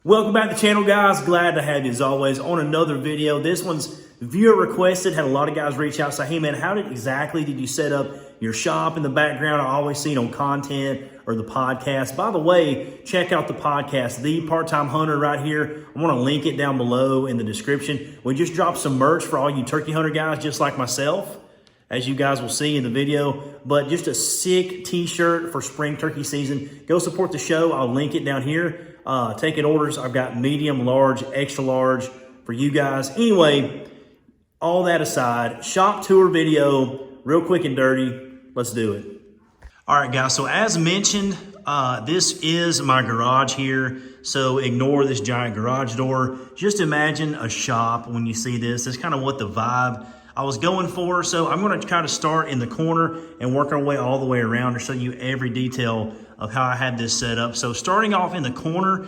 Welcome back to the channel, guys. Glad to have you as always on another video. This one's viewer requested. Had a lot of guys reach out and say, hey man, how exactly did you set up your shop in the background? I always see it on content or the podcast. By the way, check out the podcast, The Part-Time Hunter, right here. I want to link it down below in the description. We just dropped some merch for all you turkey hunter guys just like myself, as you guys will see in the video, but just a sick t-shirt for spring turkey season. Go support the show. I'll link it down here. Taking orders. I've got medium, large, extra large for you guys. Anyway, all that aside, shop tour video, real quick and dirty. Let's do it. All right, guys. So as mentioned, this is my garage here. So ignore this giant garage door. Just imagine a shop when you see this. That's kind of what the vibe I was going for. So I'm going to kind of start in the corner and work our way all the way around to show you every detail of how I had this set up. So starting off in the corner,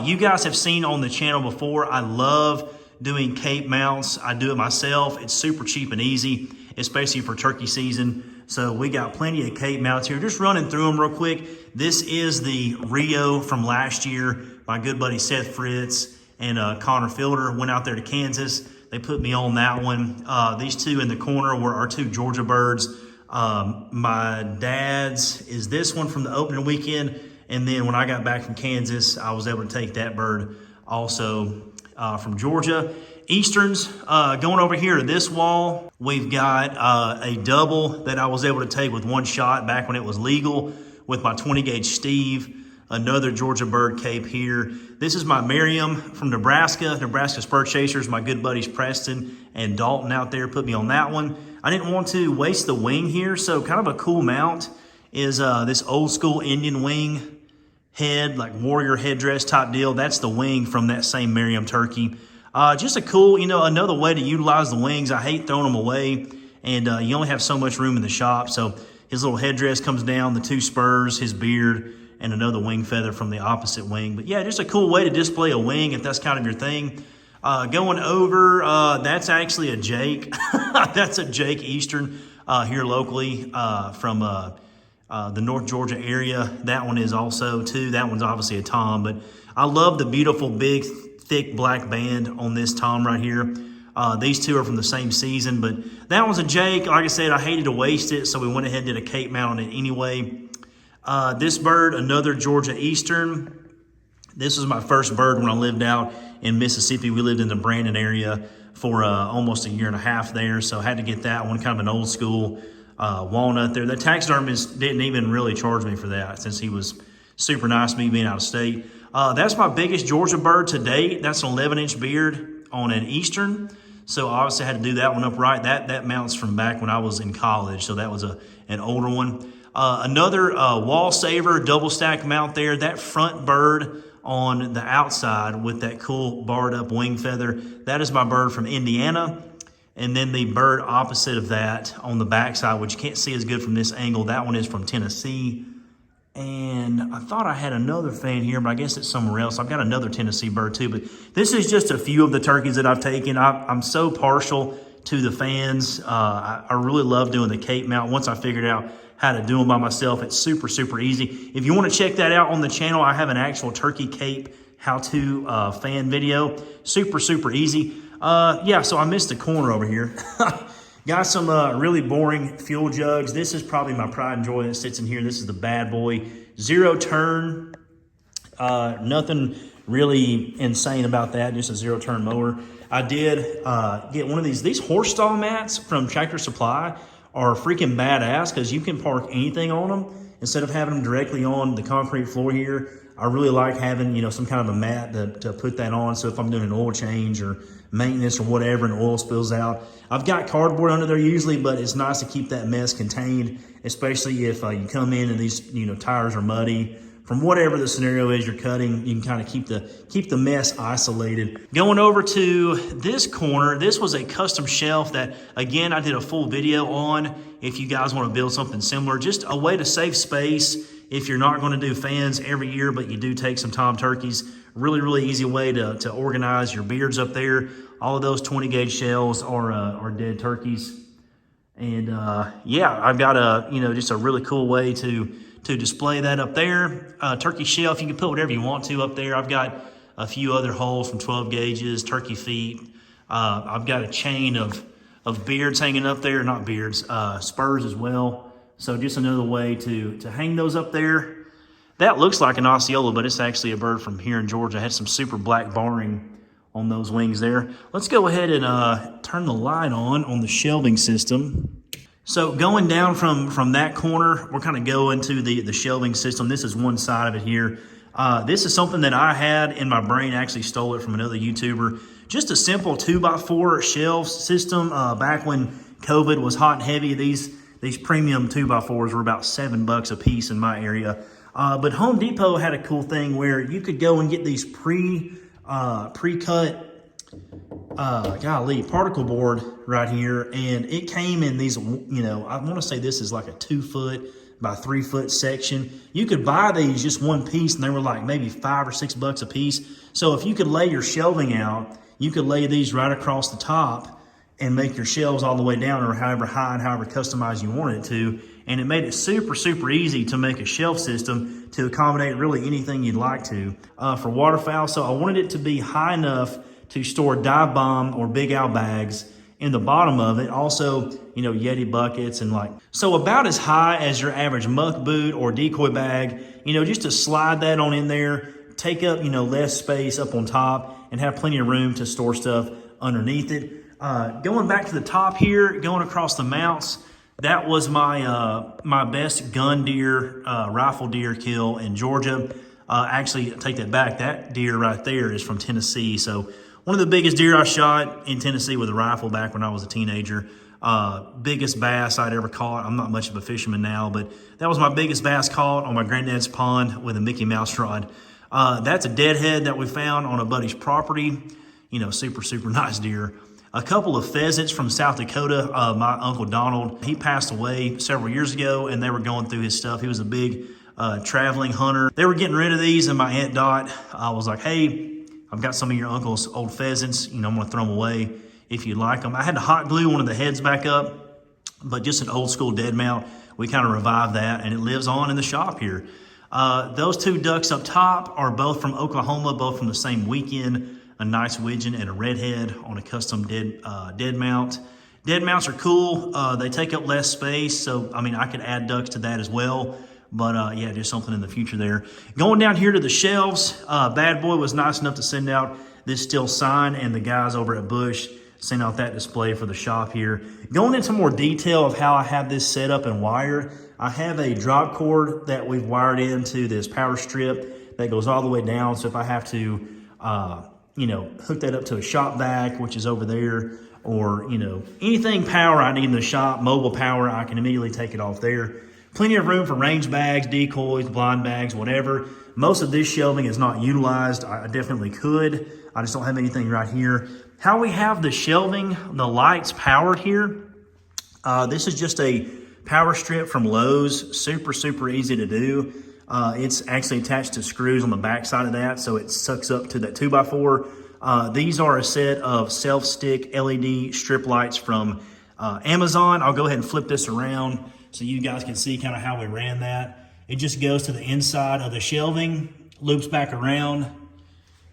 you guys have seen on the channel before, I love doing cape mounts. I do it myself. It's super cheap and easy, especially for turkey season. So we got plenty of cape mounts here. Just running through them real quick. This is the Rio from last year. My good buddy Seth Fritz and Connor Fielder went out there to Kansas. They put me on that one. These two in the corner were our two Georgia birds. My dad's is this one from the opening weekend. And then when I got back from Kansas, I was able to take that bird also from Georgia. Easterns, going over here to this wall, we've got a double that I was able to take with one shot back when it was legal with my 20 gauge Steve. Another Georgia bird cape here. This is my Merriam from Nebraska. Nebraska Spur Chasers. My good buddies Preston and Dalton out there put me on that one. I didn't want to waste the wing here, so kind of a cool mount is this old school Indian wing head, like warrior headdress type deal. That's the wing from that same Merriam turkey. Just a cool, another way to utilize the wings. I hate throwing them away, and you only have so much room in the shop. So his little headdress comes down, the two spurs, his beard, and another wing feather from the opposite wing. But yeah, just a cool way to display a wing if that's kind of your thing. Going over, that's actually a Jake. That's a Jake Eastern here locally from the North Georgia area. That one is also too. That one's obviously a Tom, but I love the beautiful big thick black band on this Tom right here. These two are from the same season, but that one's a Jake. Like I said, I hated to waste it, so we went ahead and did a cape mount on it anyway. This bird, another Georgia Eastern. This was my first bird when I lived out in Mississippi. We lived in the Brandon area for almost a year and a half there, so I had to get that one, kind of an old school walnut there. The taxidermist didn't even really charge me for that since he was super nice to me being out of state. That's my biggest Georgia bird to date. That's an 11-inch beard on an Eastern, so obviously I had to do that one upright. That mounts from back when I was in college, so that was an older one. Another wall saver double stack mount there. That front bird on the outside with that cool barred up wing feather, that is my bird from Indiana. And then the bird opposite of that on the backside, which you can't see as good from this angle, that one is from Tennessee. And I thought I had another fan here, but I guess it's somewhere else. I've got another Tennessee bird too, but this is just a few of the turkeys that I've taken. I'm so partial to the fans. I really love doing the cape mount. Once I figured out how to do them by myself, it's super, super easy. If you want to check that out on the channel, I have an actual turkey cape how-to fan video. Super, super easy. Yeah, so I missed the corner over here. Got some really boring fuel jugs. This is probably my pride and joy that sits in here. This is the bad boy. Zero turn. Nothing really insane about that. Just a zero turn mower. I did get one of these horse stall mats from Tractor Supply are freaking badass because you can park anything on them instead of having them directly on the concrete floor here. I really like having, some kind of a mat to put that on. So if I'm doing an oil change or maintenance or whatever and oil spills out, I've got cardboard under there usually, but it's nice to keep that mess contained, especially if you come in and these, tires are muddy. From whatever the scenario is you're cutting, you can kind of keep the mess isolated. Going over to this corner, this was a custom shelf that, again, I did a full video on. If you guys want to build something similar, just a way to save space if you're not going to do fans every year, but you do take some tom turkeys. Really, really easy way to organize your beards up there. All of those 20 gauge shells are dead turkeys. And yeah, I've got just a really cool way to display that up there. Turkey shelf, you can put whatever you want to up there. I've got a few other holes from 12 gauges, turkey feet. I've got a chain of beards hanging up there, not beards, spurs as well. So just another way to hang those up there. That looks like an Osceola, but it's actually a bird from here in Georgia. I had some super black barring on those wings there. Let's go ahead and turn the light on the shelving system. So going down from that corner, we're kind of going to the shelving system. This is one side of it here. This is something that I had in my brain. I actually stole it from another YouTuber. Just a simple 2x4 shelf system. Back when COVID was hot and heavy, these premium 2x4s were about $7 a piece in my area. But Home Depot had a cool thing where you could go and get these pre-cut particle board right here, and it came in these, I want to say this is like a 2 foot by 3 foot section. You could buy these just one piece, and they were like maybe $5 or $6 a piece. So if you could lay your shelving out, you could lay these right across the top and make your shelves all the way down, or however high and however customized you wanted it to. And it made it super, super easy to make a shelf system to accommodate really anything you'd like to. For waterfowl, so I wanted it to be high enough to store dive bomb or Big Al bags in the bottom of it. Also, Yeti buckets and so about as high as your average muck boot or decoy bag, just to slide that on in there, take up, less space up on top and have plenty of room to store stuff underneath it. Going back to the top here, going across the mounts, that was my best gun deer, rifle deer kill in Georgia. Actually, take that back. That deer right there is from Tennessee. So one of the biggest deer I shot in Tennessee with a rifle back when I was a teenager. Biggest bass I'd ever caught. I'm not much of a fisherman now, but that was my biggest bass caught on my granddad's pond with a Mickey Mouse rod. That's a deadhead that we found on a buddy's property. Super, super nice deer. A couple of pheasants from South Dakota. My Uncle Donald, he passed away several years ago, and they were going through his stuff. He was a big traveling hunter. They were getting rid of these, and my Aunt Dot, I was like, hey, I've got some of your uncle's old pheasants. I'm going to throw them away if you like them. I had to hot glue one of the heads back up, but just an old school dead mount. We kind of revived that, and it lives on in the shop here. Those two ducks up top are both from Oklahoma, both from the same weekend. A nice widgeon and a redhead on a custom dead mount. Dead mounts are cool. They take up less space, so I could add ducks to that as well. But yeah, just something in the future there. Going down here to the shelves, Bad Boy was nice enough to send out this steel sign, and the guys over at Bush sent out that display for the shop here. Going into more detail of how I have this set up and wired, I have a drop cord that we've wired into this power strip that goes all the way down. So if I have to hook that up to a shop vac, which is over there, or, anything power I need in the shop, mobile power, I can immediately take it off there. Plenty of room for range bags, decoys, blind bags, whatever. Most of this shelving is not utilized. I definitely could. I just don't have anything right here. How we have the shelving, the lights powered here. This is just a power strip from Lowe's. Super, super easy to do. It's actually attached to screws on the back side of that, so it sucks up to that 2x4. These are a set of self-stick LED strip lights from Amazon. I'll go ahead and flip this around so you guys can see kind of how we ran that. It just goes to the inside of the shelving, loops back around,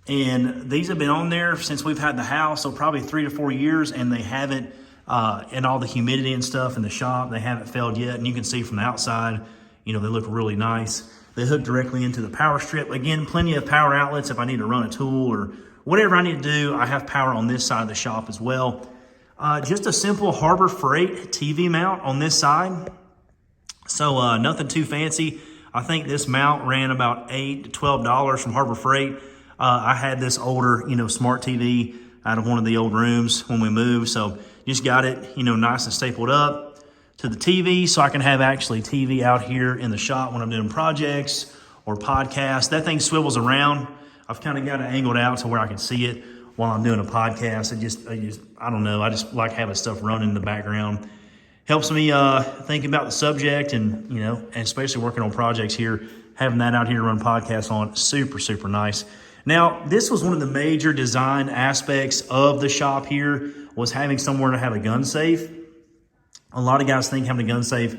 and these have been on there since we've had the house, so probably 3 to 4 years, and they haven't, and all the humidity and stuff in the shop, they haven't failed yet, and you can see from the outside, they look really nice. They hook directly into the power strip. Again, plenty of power outlets if I need to run a tool or whatever I need to do. I have power on this side of the shop as well. Just a simple Harbor Freight TV mount on this side. So nothing too fancy. I think this mount ran about $8 to $12 from Harbor Freight. I had this older, smart TV out of one of the old rooms when we moved. So just got it, nice and stapled up to the TV, so I can have actually TV out here in the shop when I'm doing projects or podcasts. That thing swivels around. I've kind of got it angled out to where I can see it while I'm doing a podcast. I don't know. I just like having stuff running in the background. Helps me think about the subject and especially working on projects here, having that out here to run podcasts on, super, super nice. Now, this was one of the major design aspects of the shop here, was having somewhere to have a gun safe. A lot of guys think having a gun safe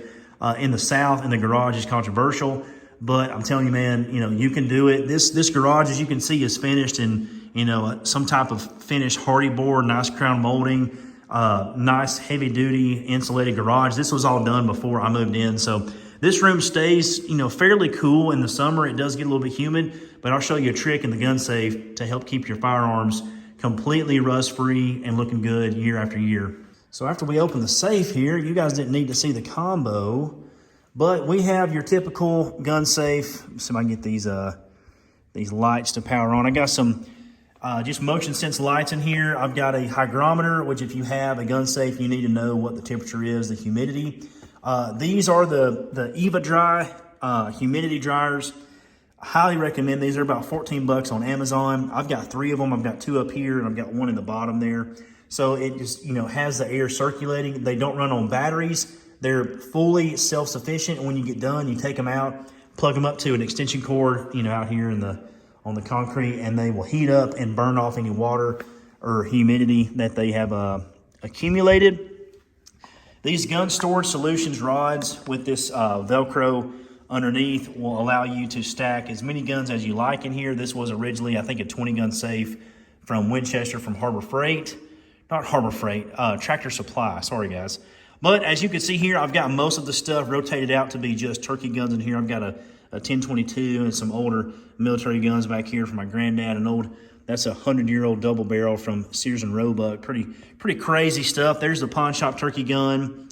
in the South in the garage is controversial. but I'm telling you, man, you know, you can do it. This garage, as you can see, is finished in, you know, some type of finished hardy board, nice crown molding, nice heavy duty insulated garage. This was all done before I moved in. So this room stays, you know, fairly cool in the summer. It does get a little bit humid, but I'll show you a trick in the gun safe to help keep your firearms completely rust free and looking good year after year. So after we open the safe here, you guys didn't need to see the combo, but we have your typical gun safe. So I can get these lights to power on. I got some just motion sense lights in here. I've got a hygrometer, which if you have a gun safe, you need to know what the temperature is, the humidity. These are the Eva Dry humidity dryers. I highly recommend these. They're about 14 bucks on Amazon. I've got 3 of them. I've got 2 up here and I've got 1 in the bottom there. So it just, you know, has the air circulating. They don't run on batteries. They're fully self-sufficient. When you get done, you take them out, plug them up to an extension cord, you know, out here in on the concrete, and they will heat up and burn off any water or humidity that they have accumulated. These gun storage solutions rods with this Velcro underneath will allow you to stack as many guns as you like in here. This was originally, I think, a 20 gun safe from Winchester from Harbor Freight. Not Harbor Freight, Tractor Supply, sorry guys. But as you can see here, I've got most of the stuff rotated out to be just turkey guns in here. I've got a 1022 and some older military guns back here from my granddad. That's a 100-year-old double barrel from Sears and Roebuck. Pretty crazy stuff. There's the pawn shop turkey gun.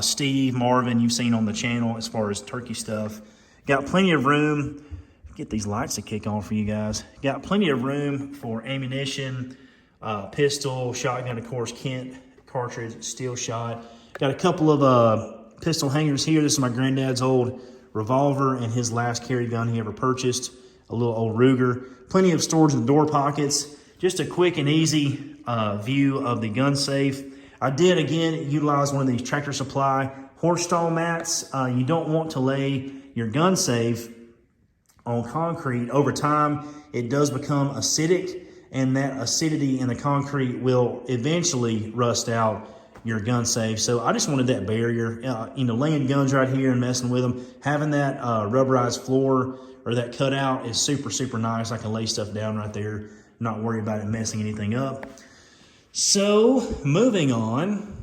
Steve, Marvin, you've seen on the channel as far as turkey stuff. Got plenty of room. Get these lights to kick on for you guys. Got plenty of room for ammunition, pistol, shotgun, of course, Kent cartridge, steel shot. Got a couple of pistol hangers here. This is my granddad's old revolver and his last carry gun he ever purchased, a little old Ruger. Plenty of storage in the door pockets. Just a quick and easy view of the gun safe. I did, again, utilize one of these Tractor Supply horse stall mats. You don't want to lay your gun safe on concrete. Over time, it does become acidic, and that acidity in the concrete will eventually rust out your gun safe. So I just wanted that barrier, you know, laying guns right here and messing with them. Having that rubberized floor or that cutout is super, super nice. I can lay stuff down right there, not worry about it messing anything up. So moving on,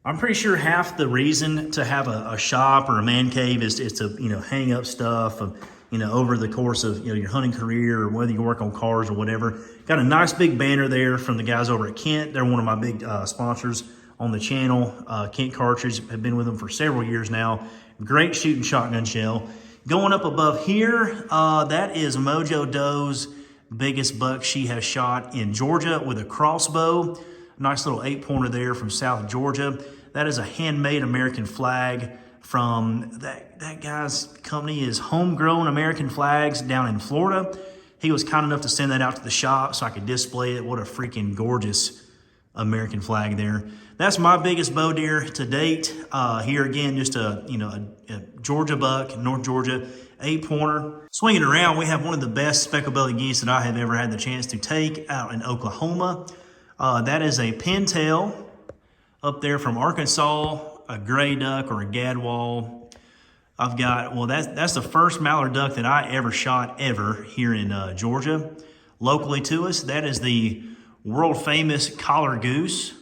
I'm pretty sure half the reason to have a shop or a man cave is to, you know, hang up stuff, you know, over the course of, you know, your hunting career, or whether you work on cars or whatever. Got a nice big banner there from the guys over at Kent. They're one of my big sponsors on the channel. Kent Cartridge, have been with them for several years now. Great shooting shotgun shell. Going up above here, that is Mojo Doe's biggest buck she has shot in Georgia with a crossbow. Nice little 8-pointer there from South Georgia. That is a handmade American flag from that guy's company is Homegrown American Flags down in Florida. He was kind enough to send that out to the shop so I could display it. What a freaking gorgeous American flag there. That's my biggest bow deer to date. Here again, just a Georgia buck, North Georgia, 8-pointer. Swinging around, we have one of the best speckled-bellied geese that I have ever had the chance to take out in Oklahoma. That is a pintail up there from Arkansas, a gray duck or a gadwall. I've got, well, that's the first mallard duck that I ever shot ever here in Georgia. Locally to us, that is the world famous collar goose,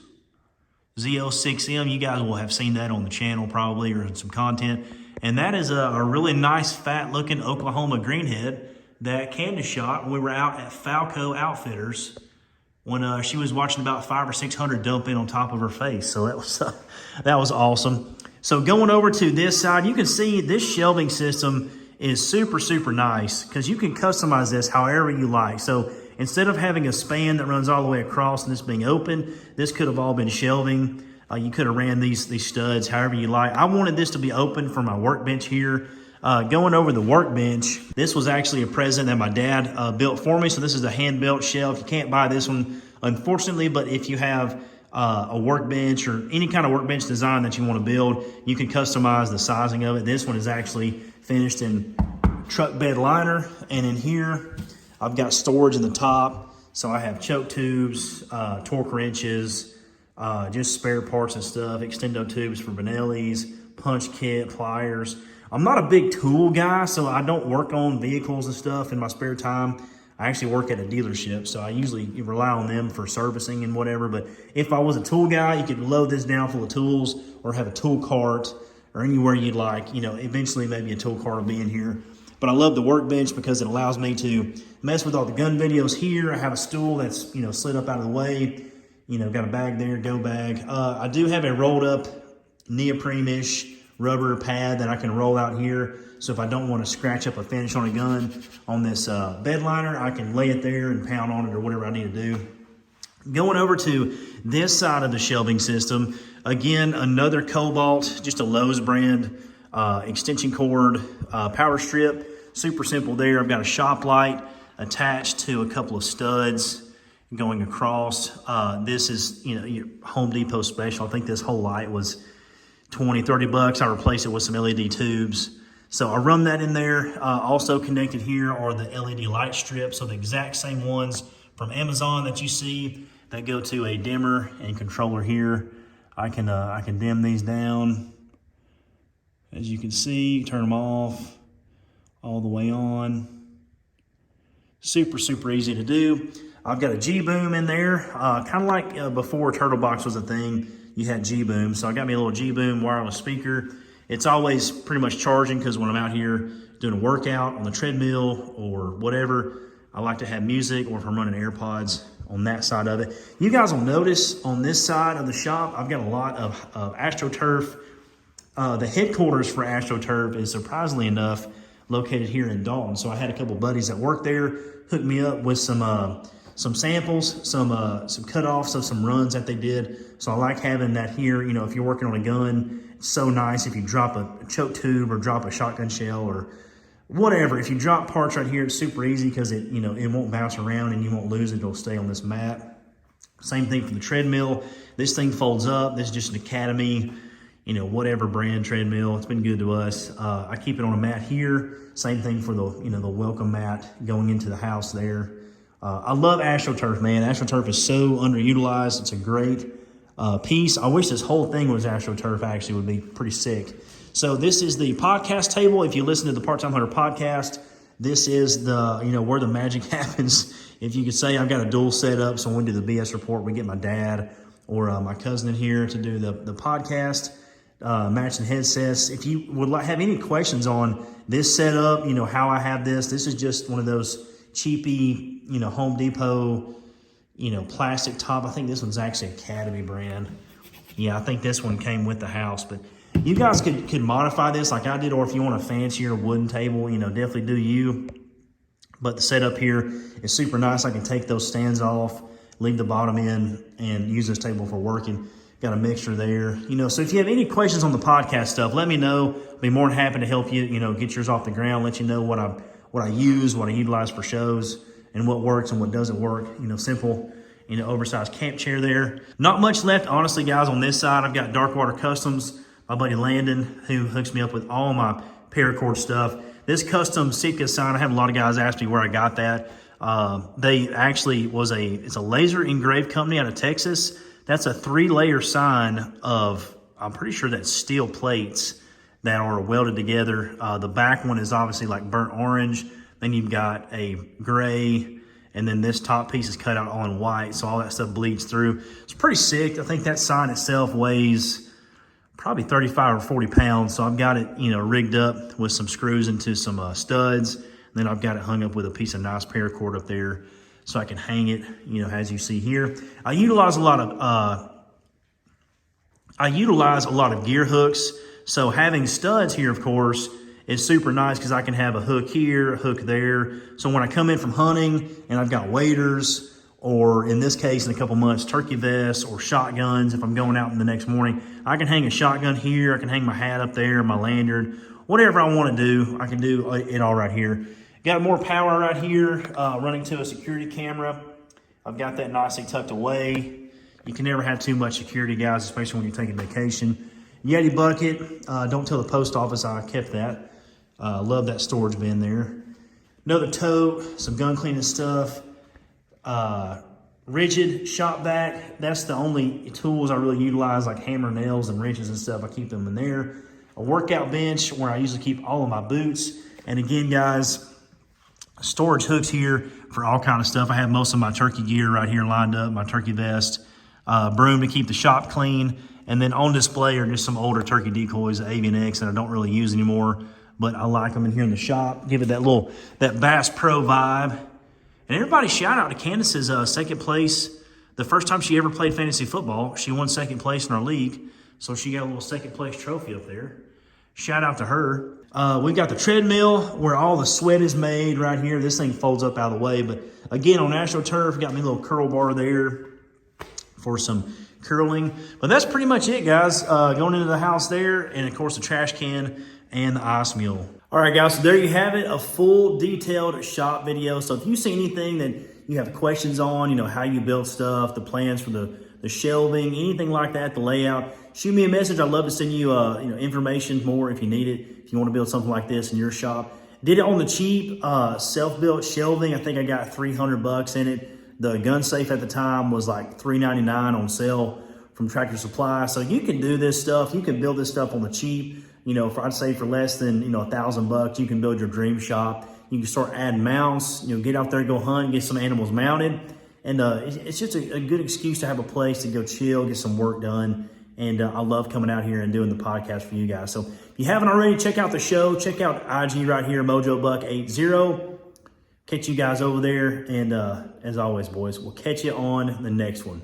ZL6M. You guys will have seen that on the channel probably, or in some content. And that is a really nice fat looking Oklahoma greenhead that Candace shot when we were out at Falco Outfitters when she was watching about 500 or 600 dump in on top of her face. So that was awesome. So going over to this side, you can see this shelving system is super, super nice because you can customize this however you like. So instead of having a span that runs all the way across and this being open, this could have all been shelving. You could have ran these studs however you like. I wanted this to be open for my workbench here. Going over the workbench, this was actually a present that my dad built for me. So this is a hand-built shelf. You can't buy this one, unfortunately, but if you have a workbench or any kind of workbench design that you want to build, you can customize the sizing of it. This one is actually finished in truck bed liner, and in here I've got storage in the top. So I have choke tubes, torque wrenches, just spare parts and stuff, extendo tubes for Benelli's, punch kit, pliers. I'm not a big tool guy, so I don't work on vehicles and stuff in my spare time. I actually work at a dealership, so I usually rely on them for servicing and whatever. But if I was a tool guy, you could load this down full of tools or have a tool cart or anywhere you'd like. You know, eventually maybe a tool cart will be in here. But I love the workbench because it allows me to mess with all the gun videos here. I have a stool that's, you know, slid up out of the way. You know, got a bag there, go bag. I do have a rolled up neoprene-ish rubber pad that I can roll out here. So if I don't want to scratch up a finish on a gun on this bed liner, I can lay it there and pound on it or whatever I need to do. Going over to this side of the shelving system, again, another Cobalt, just a Lowe's brand extension cord, power strip, super simple there. I've got a shop light attached to a couple of studs going across. This is, you know, your Home Depot special. I think this whole light was 20, 30 bucks. I replaced it with some LED tubes. So I run that in there. Also connected here are the LED light strips. So the exact same ones from Amazon that you see that go to a dimmer and controller here. I can dim these down. As you can see, turn them off all the way on. Super, super easy to do. I've got a G-Boom in there, kind of like before Turtle Box was a thing, you had G-Boom. So I got me a little G-Boom wireless speaker. It's always pretty much charging because when I'm out here doing a workout on the treadmill or whatever, I like to have music, or if I'm running AirPods on that side of it. You guys will notice on this side of the shop, I've got a lot of AstroTurf. The headquarters for AstroTurf is, surprisingly enough, located here in Dalton. So I had a couple buddies that work there, hooked me up with some samples, some cutoffs of some runs that they did. So I like having that here. You know, if you're working on a gun, it's so nice if you drop a choke tube or drop a shotgun shell or whatever. If you drop parts right here, it's super easy because it, you know, it won't bounce around and you won't lose it. It'll stay on this mat. Same thing for the treadmill. This thing folds up. This is just an Academy, you know, whatever brand treadmill. It's been good to us. I keep it on a mat here. Same thing for the, you know, the welcome mat going into the house there. I love AstroTurf, man. AstroTurf is so underutilized. It's a great piece. I wish this whole thing was AstroTurf, actually. Would be pretty sick. So this is the podcast table. If you listen to the Part-Time Hunter podcast, this is the, you know, where the magic happens. If you could say, I've got a dual setup, so when we do the BS report, we get my dad or my cousin in here to do the podcast, matching headsets. If you would have any questions on this setup, you know, how I have this is just one of those cheapy, you know, Home Depot, you know, plastic top. I think this one's actually Academy brand. Yeah, I think this one came with the house, but you guys could modify this like I did, or if you want a fancier wooden table, you know, definitely do you. But the setup here is super nice. I can take those stands off, leave the bottom in, and use this table for working. Got a mixture there. You know, so if you have any questions on the podcast stuff, let me know. I'll be more than happy to help you, you know, get yours off the ground, let you know what I use, what I utilize for shows, and what works and what doesn't work. You know, simple, you know, oversized camp chair there. Not much left, honestly, guys, on this side. I've got Darkwater Customs, my buddy Landon, who hooks me up with all my paracord stuff. This custom Sitka sign, I have a lot of guys ask me where I got that. They actually it's a laser engraved company out of Texas. That's a 3-layer sign of, I'm pretty sure that's steel plates that are welded together. The back one is obviously like burnt orange. Then you've got a gray, and then this top piece is cut out all in white, so all that stuff bleeds through. It's pretty sick. I think that sign itself weighs probably 35 or 40 pounds, so I've got it, you know, rigged up with some screws into some studs. And then I've got it hung up with a piece of nice paracord up there so I can hang it, you know, as you see here. I utilize a lot of gear hooks. So having studs here, of course, is super nice because I can have a hook here, a hook there. So when I come in from hunting and I've got waders, or in this case, in a couple months, turkey vests or shotguns, if I'm going out in the next morning, I can hang a shotgun here. I can hang my hat up there, my lanyard, whatever I want to do, I can do it all right here. Got more power right here, running to a security camera. I've got that nicely tucked away. You can never have too much security, guys, especially when you're taking vacation. Yeti bucket, don't tell the post office I kept that. Love that storage bin there. Another tote, some gun cleaning stuff. Rigid shop vac. That's the only tools I really utilize, like hammer, nails, and wrenches and stuff. I keep them in there. a workout bench where I usually keep all of my boots. And again, guys, storage hooks here for all kind of stuff. I have most of my turkey gear right here lined up, my turkey vest, broom to keep the shop clean. And then on display are just some older turkey decoys, the Avian X, that I don't really use anymore, but I like them in here in the shop. Give it that Bass Pro vibe. And everybody shout out to Candace's second place. The first time she ever played fantasy football, she won second place in our league. So she got a little second place trophy up there. Shout out to her. We've got the treadmill where all the sweat is made right here. This thing folds up out of the way. But again, on AstroTurf, got me a little curl bar there for some curling. But that's pretty much it, guys. Going into the house there, and of course the trash can and the ice mule. All right, guys, so there you have it, a full detailed shop video. So if you see anything that you have questions on, how you build stuff, the plans for the shelving, anything like that, the layout, shoot me a message. I'd love to send you information more if you need it, if you want to build something like this in your shop. Did it on the cheap, self-built shelving. I think I got $300 in it. The gun safe at the time was like $3.99 on sale from Tractor Supply. So you can do this stuff. You can build this stuff on the cheap. I'd say for less than $1,000, you can build your dream shop. You can start adding mounts. Get out there, go hunt, get some animals mounted, and it's just a good excuse to have a place to go chill, get some work done. And I love coming out here and doing the podcast for you guys. So if you haven't already, check out the show. Check out IG right here, Mojo Buck 80. Catch you guys over there. And as always, boys, we'll catch you on the next one.